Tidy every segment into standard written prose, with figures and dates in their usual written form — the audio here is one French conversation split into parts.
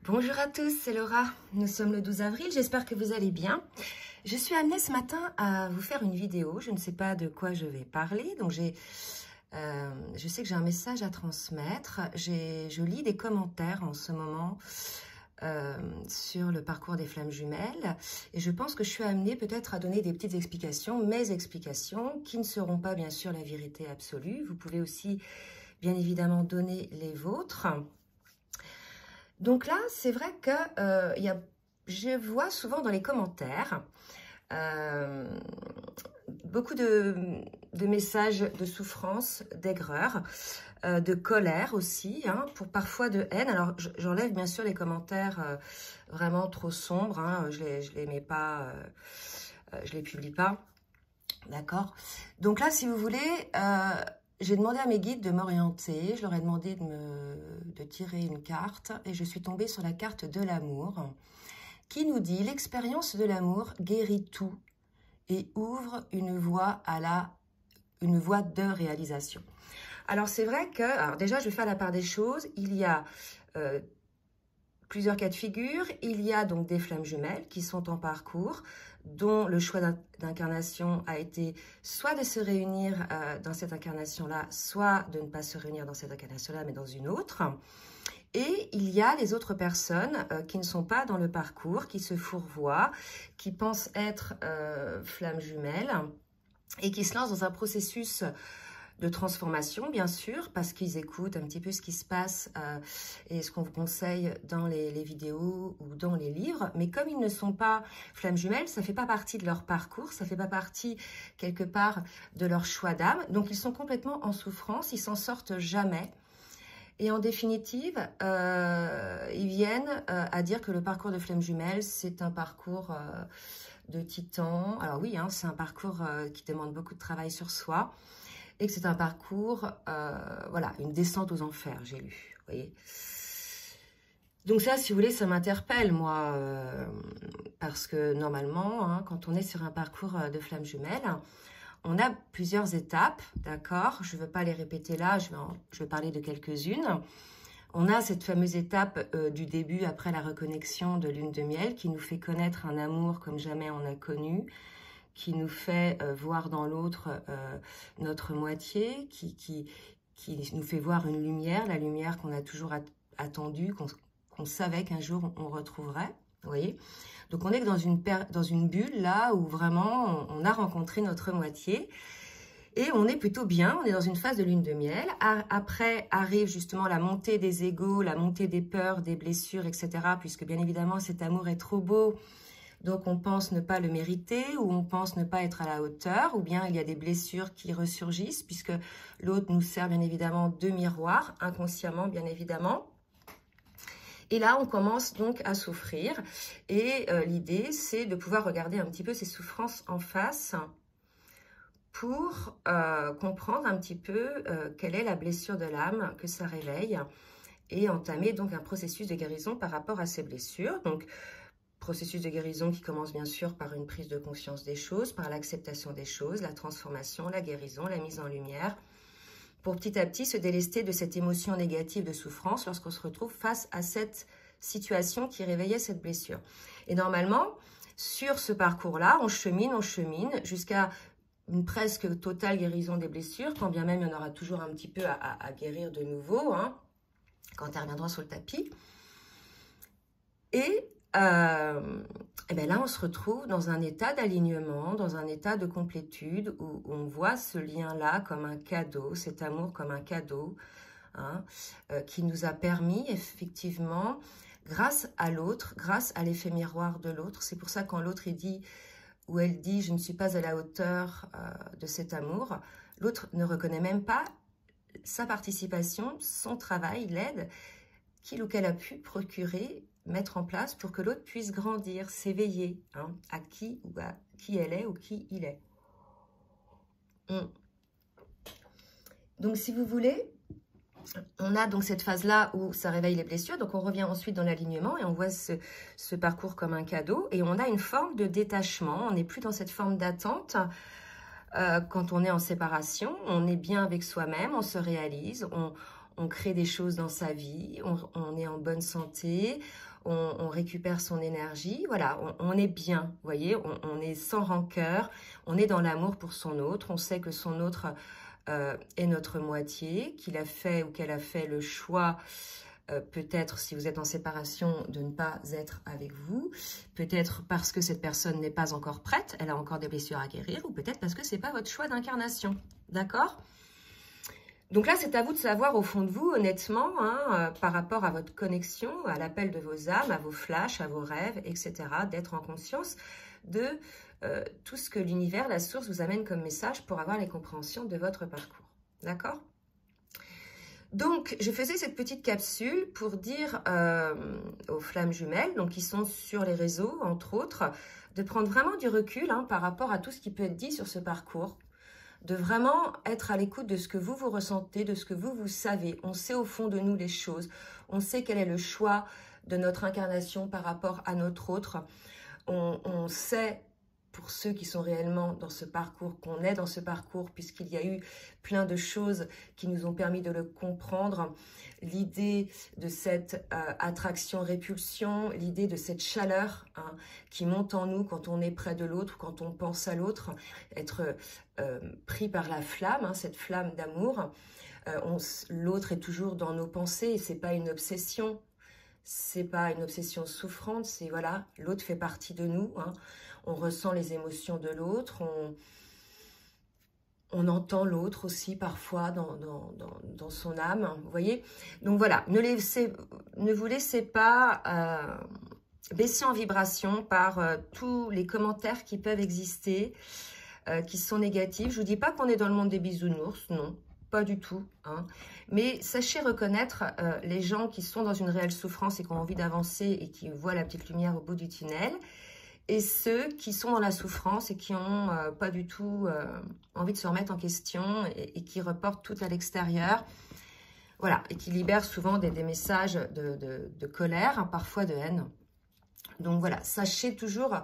Bonjour à tous, c'est Laura. Nous sommes le 12 avril, j'espère que vous allez bien. Je suis amenée ce matin à vous faire une vidéo, je ne sais pas de quoi je vais parler, donc je sais que j'ai un message à transmettre. Je lis des commentaires en ce moment sur le parcours des flammes jumelles et je pense que je suis amenée peut-être à donner des petites explications, mes explications qui ne seront pas bien sûr la vérité absolue. Vous pouvez aussi bien évidemment donner les vôtres. Donc là, c'est vrai que je vois souvent dans les commentaires beaucoup de messages de souffrance, d'aigreur, de colère aussi, hein, parfois de haine. Alors, j'enlève bien sûr les commentaires vraiment trop sombres, hein, je les mets pas, je les publie pas, d'accord? Donc là, si vous voulez... j'ai demandé à mes guides de m'orienter, je leur ai demandé de tirer une carte et je suis tombée sur la carte de l'amour qui nous dit « L'expérience de l'amour guérit tout et ouvre une voie de réalisation ». Alors c'est vrai que, alors déjà je vais faire la part des choses, il y a plusieurs cas de figure, il y a donc des flammes jumelles qui sont en parcours, dont le choix d'incarnation a été soit de se réunir dans cette incarnation-là, soit de ne pas se réunir dans cette incarnation-là, mais dans une autre. Et il y a les autres personnes qui ne sont pas dans le parcours, qui se fourvoient, qui pensent être flammes jumelles et qui se lancent dans un processus de transformation, bien sûr, parce qu'ils écoutent un petit peu ce qui se passe et ce qu'on vous conseille dans les vidéos ou dans les livres. Mais comme ils ne sont pas flammes jumelles, ça ne fait pas partie de leur parcours, ça ne fait pas partie, quelque part, de leur choix d'âme. Donc, ils sont complètement en souffrance, ils s'en sortent jamais. Et en définitive, ils viennent à dire que le parcours de flammes jumelles, c'est un parcours de titan. Alors oui, hein, c'est un parcours qui demande beaucoup de travail sur soi. Et que c'est un parcours, voilà, une descente aux enfers, j'ai lu, vous voyez. Donc ça, si vous voulez, ça m'interpelle, moi, parce que normalement, hein, quand on est sur un parcours de flammes jumelles, on a plusieurs étapes, d'accord? Je ne veux pas les répéter là, je vais parler de quelques-unes. On a cette fameuse étape du début, après la reconnexion de lune de miel, qui nous fait connaître un amour comme jamais on a connu, qui nous fait voir dans l'autre notre moitié, qui nous fait voir une lumière, la lumière qu'on a toujours attendue, qu'on savait qu'un jour on retrouverait, vous voyez. Donc on est dans une bulle là où vraiment on a rencontré notre moitié et on est plutôt bien, on est dans une phase de lune de miel. Après arrive justement la montée des égos, la montée des peurs, des blessures, etc. Puisque bien évidemment cet amour est trop beau. Donc, on pense ne pas le mériter ou on pense ne pas être à la hauteur ou bien il y a des blessures qui ressurgissent puisque l'autre nous sert bien évidemment de miroir, inconsciemment bien évidemment. Et là, on commence donc à souffrir et l'idée, c'est de pouvoir regarder un petit peu ces souffrances en face pour comprendre un petit peu quelle est la blessure de l'âme que ça réveille et entamer donc un processus de guérison par rapport à ces blessures. Donc, processus de guérison qui commence bien sûr par une prise de conscience des choses, par l'acceptation des choses, la transformation, la guérison, la mise en lumière, pour petit à petit se délester de cette émotion négative de souffrance lorsqu'on se retrouve face à cette situation qui réveillait cette blessure. Et normalement, sur ce parcours-là, on chemine jusqu'à une presque totale guérison des blessures, quand bien même il y en aura toujours un petit peu à guérir de nouveau, hein, quand elles reviendront sur le tapis. Et bien là, on se retrouve dans un état d'alignement, dans un état de complétude où on voit ce lien-là comme un cadeau, cet amour comme un cadeau, hein, qui nous a permis effectivement, grâce à l'autre, grâce à l'effet miroir de l'autre. C'est pour ça quand l'autre dit ou elle dit « je ne suis pas à la hauteur de cet amour », l'autre ne reconnaît même pas sa participation, son travail, l'aide qu'il ou qu'elle a pu procurer, mettre en place pour que l'autre puisse grandir, s'éveiller, hein, à qui elle est ou qui il est. Donc, si vous voulez, on a donc cette phase-là où ça réveille les blessures. Donc, on revient ensuite dans l'alignement et on voit ce parcours comme un cadeau. Et on a une forme de détachement. On n'est plus dans cette forme d'attente. Quand on est en séparation, on est bien avec soi-même, on se réalise, on crée des choses dans sa vie, on est en bonne santé, on récupère son énergie, voilà, on est bien, vous voyez, on est sans rancœur, on est dans l'amour pour son autre, on sait que son autre est notre moitié, qu'il a fait ou qu'elle a fait le choix, peut-être si vous êtes en séparation, de ne pas être avec vous, peut-être parce que cette personne n'est pas encore prête, elle a encore des blessures à guérir, ou peut-être parce que ce n'est pas votre choix d'incarnation, d'accord ? Donc là, c'est à vous de savoir au fond de vous, honnêtement, hein, par rapport à votre connexion, à l'appel de vos âmes, à vos flashs, à vos rêves, etc., d'être en conscience de tout ce que l'univers, la source, vous amène comme message pour avoir les compréhensions de votre parcours. D'accord ? Donc, je faisais cette petite capsule pour dire aux flammes jumelles, donc qui sont sur les réseaux, entre autres, de prendre vraiment du recul hein, par rapport à tout ce qui peut être dit sur ce parcours, de vraiment être à l'écoute de ce que vous ressentez, de ce que vous savez. On sait au fond de nous les choses, on sait quel est le choix de notre incarnation par rapport à notre autre. On sait, pour ceux qui sont réellement dans ce parcours, qu'on est dans ce parcours, puisqu'il y a eu plein de choses qui nous ont permis de le comprendre. L'idée de cette attraction-répulsion, l'idée de cette chaleur hein, qui monte en nous quand on est près de l'autre, quand on pense à l'autre, être pris par la flamme, hein, cette flamme d'amour. L'autre est toujours dans nos pensées et c'est pas une obsession. C'est pas une obsession souffrante, c'est voilà, l'autre fait partie de nous. Hein. On ressent les émotions de l'autre, on entend l'autre aussi parfois dans son âme, vous voyez. Donc voilà, ne vous laissez pas baisser en vibration par tous les commentaires qui peuvent exister, qui sont négatifs. Je ne vous dis pas qu'on est dans le monde des bisounours, non. Pas du tout, hein. Mais sachez reconnaître les gens qui sont dans une réelle souffrance et qui ont envie d'avancer et qui voient la petite lumière au bout du tunnel, et ceux qui sont dans la souffrance et qui n'ont pas du tout envie de se remettre en question et qui reportent tout à l'extérieur, voilà, et qui libèrent souvent des messages de colère, hein, parfois de haine. Donc voilà, sachez toujours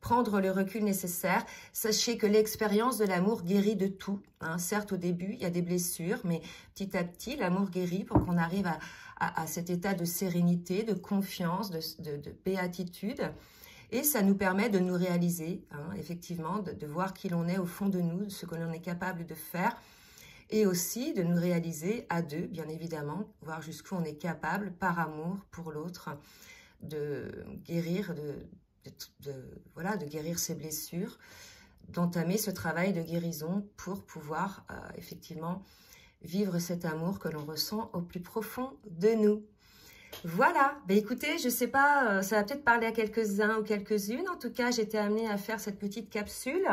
prendre le recul nécessaire. Sachez que l'expérience de l'amour guérit de tout. Hein. Certes, au début, il y a des blessures, mais petit à petit, l'amour guérit pour qu'on arrive à cet état de sérénité, de confiance, de béatitude. Et ça nous permet de nous réaliser, hein, effectivement, de voir qui l'on est au fond de nous, ce que l'on est capable de faire. Et aussi de nous réaliser à deux, bien évidemment, voir jusqu'où on est capable, par amour pour l'autre, de guérir, voilà, de guérir ses blessures, d'entamer ce travail de guérison pour pouvoir effectivement vivre cet amour que l'on ressent au plus profond de nous. Voilà, ben écoutez, je sais pas, ça va peut-être parler à quelques-uns ou quelques-unes. En tout cas, j'étais amenée à faire cette petite capsule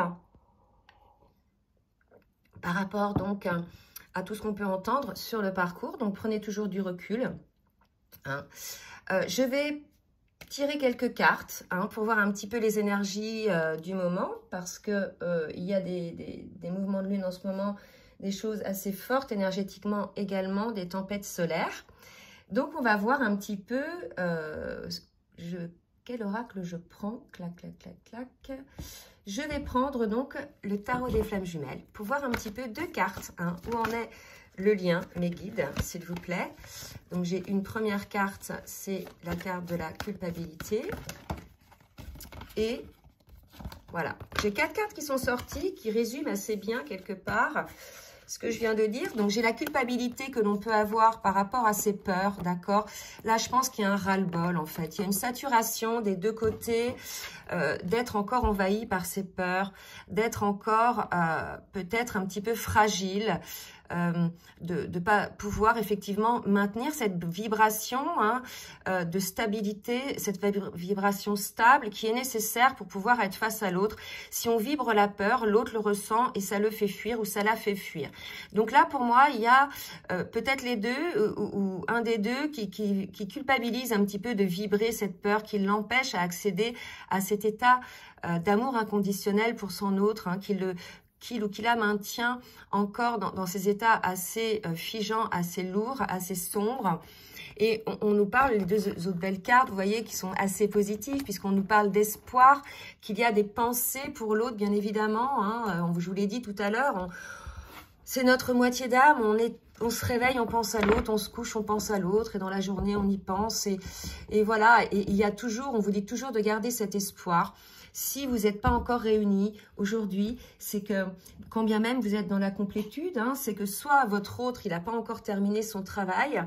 par rapport donc à tout ce qu'on peut entendre sur le parcours. Donc prenez toujours du recul. Hein. Je vais tirer quelques cartes hein, pour voir un petit peu les énergies du moment, parce que il y a des mouvements de lune en ce moment, des choses assez fortes énergétiquement également, des tempêtes solaires. Donc on va voir un petit peu quel oracle je prends. Clac, clac, clac, clac. Je vais prendre donc le tarot des flammes jumelles pour voir un petit peu deux cartes, hein, où en est le lien, mes guides, s'il vous plaît. Donc j'ai une première carte, c'est la carte de la culpabilité. Et voilà, j'ai 4 cartes qui sont sorties, qui résument assez bien quelque part ce que je viens de dire. Donc j'ai la culpabilité que l'on peut avoir par rapport à ses peurs, d'accord. Là je pense qu'il y a un ras-le-bol en fait, il y a une saturation des deux côtés, d'être encore envahi par ses peurs, d'être encore peut-être un petit peu fragile, de pas pouvoir effectivement maintenir cette vibration hein, de stabilité, cette vibration stable qui est nécessaire pour pouvoir être face à l'autre. Si on vibre la peur, l'autre le ressent et ça le fait fuir ou ça la fait fuir. Donc là, pour moi, il y a peut-être les deux ou un des deux qui culpabilise un petit peu de vibrer cette peur, qui l'empêche à accéder à cet état d'amour inconditionnel pour son autre, hein, qu'il ou qui la maintient encore dans ces états assez figeants, assez lourds, assez sombres. Et on nous parle, les deux autres belles cartes, vous voyez, qui sont assez positives, puisqu'on nous parle d'espoir, qu'il y a des pensées pour l'autre, bien évidemment. Hein, je vous l'ai dit tout à l'heure, c'est notre moitié d'âme, on se réveille, on pense à l'autre, on se couche, on pense à l'autre, et dans la journée, on y pense. Et voilà, et il y a toujours, on vous dit toujours de garder cet espoir. Si vous n'êtes pas encore réunis aujourd'hui, c'est que, quand bien même vous êtes dans la complétude, hein, c'est que soit votre autre, il n'a pas encore terminé son travail,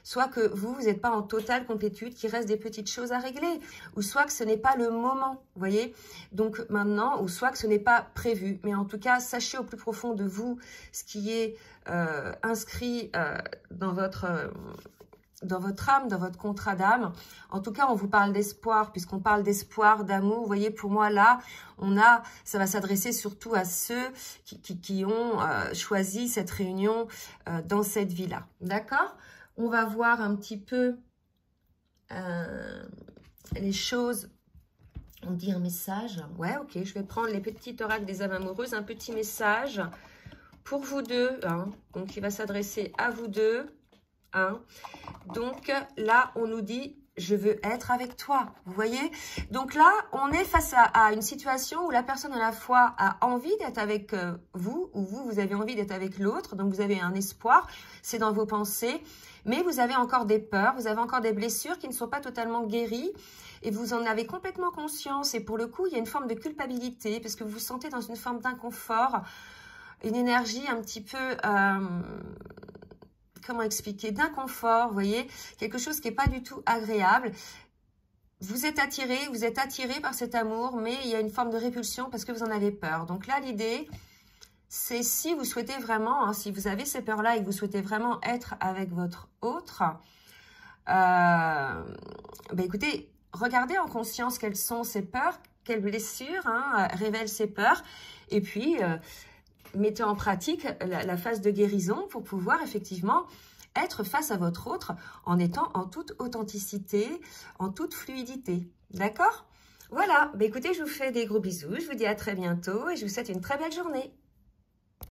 soit que vous n'êtes pas en totale complétude, qu'il reste des petites choses à régler, ou soit que ce n'est pas le moment, vous voyez. Donc maintenant, ou soit que ce n'est pas prévu. Mais en tout cas, sachez au plus profond de vous ce qui est inscrit dans votre âme, dans votre contrat d'âme. En tout cas, on vous parle d'espoir, puisqu'on parle d'espoir, d'amour. Vous voyez, pour moi, là, ça va s'adresser surtout à ceux qui ont choisi cette réunion dans cette vie-là. D'accord ? On va voir un petit peu les choses. On dit un message. Ouais, ok, je vais prendre les petits oracles des âmes amoureuses. Un petit message pour vous deux. Hein. Donc, il va s'adresser à vous deux. Hein. Donc, là, on nous dit, je veux être avec toi. Vous voyez? Donc là, on est face à une situation où la personne à la fois a envie d'être avec vous, ou vous avez envie d'être avec l'autre. Donc, vous avez un espoir. C'est dans vos pensées. Mais vous avez encore des peurs, vous avez encore des blessures qui ne sont pas totalement guéries et vous en avez complètement conscience. Et pour le coup, il y a une forme de culpabilité parce que vous vous sentez dans une forme d'inconfort, une énergie un petit peu, comment expliquer, d'inconfort, vous voyez, quelque chose qui n'est pas du tout agréable. Vous êtes attiré par cet amour, mais il y a une forme de répulsion parce que vous en avez peur. Donc là, l'idée, c'est si vous souhaitez vraiment, hein, si vous avez ces peurs-là et que vous souhaitez vraiment être avec votre autre, écoutez, regardez en conscience quelles sont ces peurs, quelles blessures révèlent ces peurs, et puis mettez en pratique la phase de guérison pour pouvoir effectivement être face à votre autre en étant en toute authenticité, en toute fluidité. D'accord ? Voilà, écoutez, je vous fais des gros bisous, je vous dis à très bientôt et je vous souhaite une très belle journée.